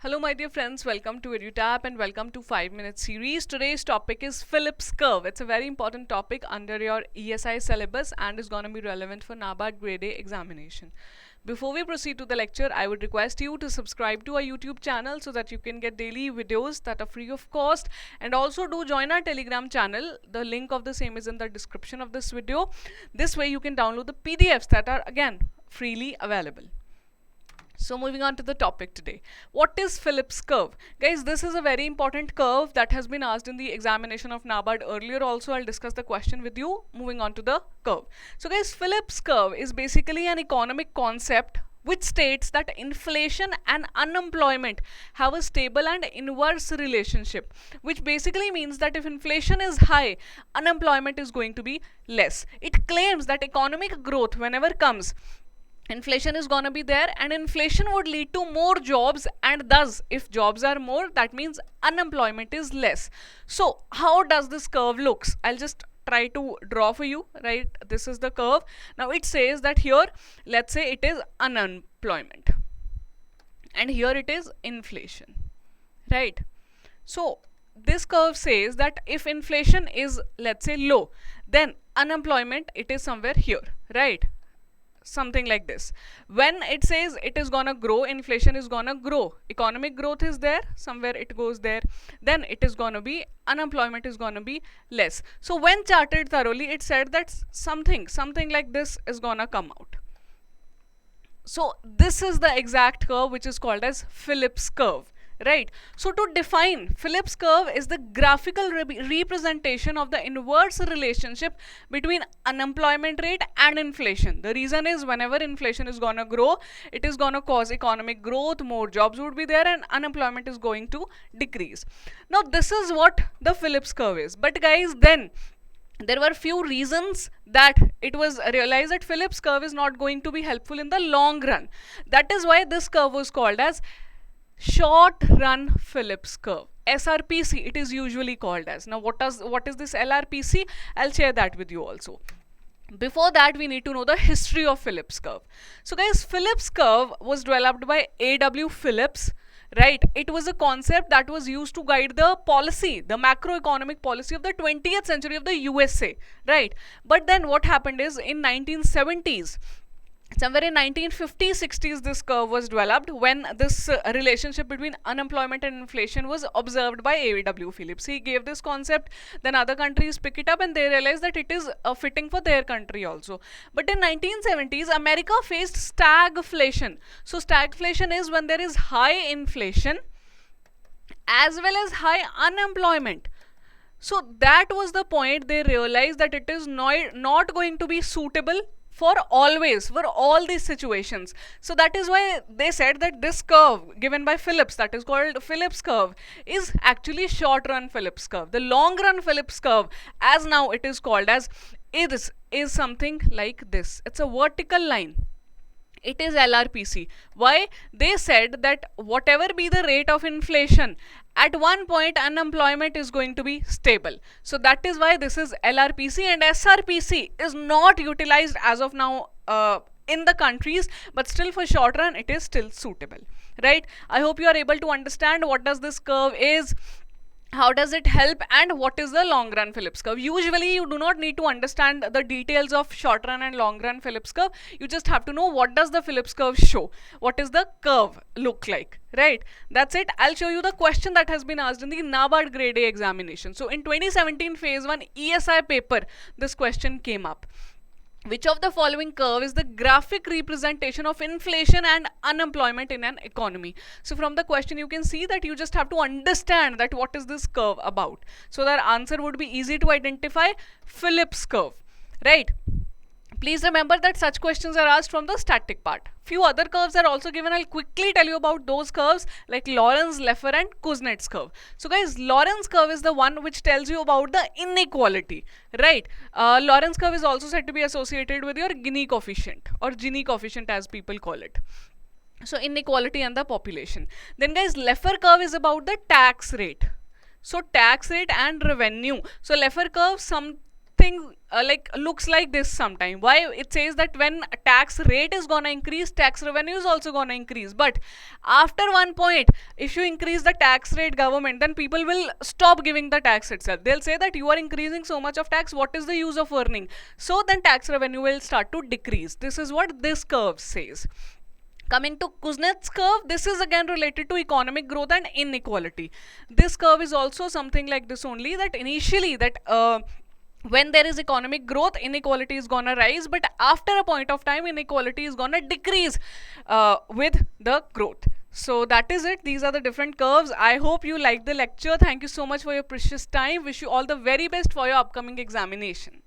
Hello my dear friends, welcome to EduTap and welcome to 5 Minute series. Today's topic is Phillips curve. It's a very important topic under your ESI syllabus and is going to be relevant for NABARD grade A examination. Before we proceed to the lecture, I would request you to subscribe to our YouTube channel so that you can get daily videos that are free of cost, and also do join our Telegram channel. The link of the same is in the description of this video. This way you can download the PDFs that are again freely available. So moving on to the topic today. What is Phillips curve? Guys, this is a very important curve that has been asked in the examination of NABARD earlier also. I'll discuss the question with you moving on to the curve. So guys, Phillips curve is basically an economic concept which states that inflation and unemployment have a stable and inverse relationship, which basically means that if inflation is high, unemployment is going to be less. It claims that economic growth, whenever comes, inflation is gonna be there, and inflation would lead to more jobs, and thus if jobs are more, that means unemployment is less. So how does this curve looks? I'll just try to draw for you. Right, this is the curve. Now it says that here, let's say it is unemployment and here it is inflation, right? So this curve says that if inflation is, let's say, low, then unemployment, it is somewhere here, right? Something like this. When it says it is gonna grow, inflation is gonna grow, economic growth is there, somewhere it goes there, then it is gonna be, unemployment is gonna be less. So when charted thoroughly, it said that something like this is gonna come out. So this is the exact curve which is called as Phillips curve. Right. So to define, Phillips curve is the graphical representation of the inverse relationship between unemployment rate and inflation. The reason is whenever inflation is gonna grow, it is gonna cause economic growth, more jobs would be there, and unemployment is going to decrease. Now this is what the Phillips curve is. But guys, then there were few reasons that it was realized that Phillips curve is not going to be helpful in the long run. That is why this curve was called as short run Phillips curve, SRPC it is usually called as. Now what is this LRPC? I'll share that with you also. Before that, we need to know the history of Phillips curve. So guys, Phillips curve was developed by A.W. Phillips. Right, it was a concept that was used to guide the policy, the macroeconomic policy of the 20th century of the USA. Right, but then what happened is in 1970s, somewhere in 1950s 60s, this curve was developed when this relationship between unemployment and inflation was observed by A.W. Phillips. He gave this concept, then other countries pick it up and they realized that it is fitting for their country also. But in 1970s, America faced stagflation. So stagflation is when there is high inflation as well as high unemployment. So that was the point. They realized that it is not going to be suitable for always, for all these situations. So that is why they said that this curve given by Phillips, that is called Phillips curve, is actually short run Phillips curve. The long run Phillips curve, as now it is called as, is something like this. It's a vertical line. It is LRPC. Why? They said that whatever be the rate of inflation, at one point unemployment is going to be stable. So that is why this is LRPC, and SRPC is not utilized as of now in the countries, but still for short run it is still suitable. Right? I hope you are able to understand what does this curve is, how does it help, and what is the long run Phillips curve. Usually you do not need to understand the details of short run and long run Phillips curve. You just have to know what does the Phillips curve show, what is the curve look like. Right, that's it. I'll show you the question that has been asked in the NABARD grade A examination. So in 2017 phase 1 ESI paper, this question came up. Which of the following curve is the graphic representation of inflation and unemployment in an economy? So from the question you can see that you just have to understand that what is this curve about. So that answer would be easy to identify, Phillips curve. Right. Please remember that such questions are asked from the static part. Few other curves are also given. I'll quickly tell you about those curves like Lorenz, Leffer and Kuznets curve. So guys, Lorenz curve is the one which tells you about the inequality. Right. Lorenz curve is also said to be associated with your Gini coefficient, or Gini coefficient as people call it. So inequality and the population. Then guys, Leffer curve is about the tax rate. So tax rate and revenue. So Leffer curve, something like looks like this sometime. Why? It says that when tax rate is gonna increase, tax revenue is also gonna increase. But after one point, if you increase the tax rate, government, then people will stop giving the tax itself. They'll say that you are increasing so much of tax, what is the use of earning? So then tax revenue will start to decrease. This is what this curve says. Coming to Kuznets curve, this is again related to economic growth and inequality. This curve is also something like this only, that initially that when there is economic growth, inequality is gonna rise, but after a point of time, inequality is gonna decrease with the growth. So that is it. These are the different curves. I hope you liked the lecture. Thank you so much for your precious time. Wish you all the very best for your upcoming examination.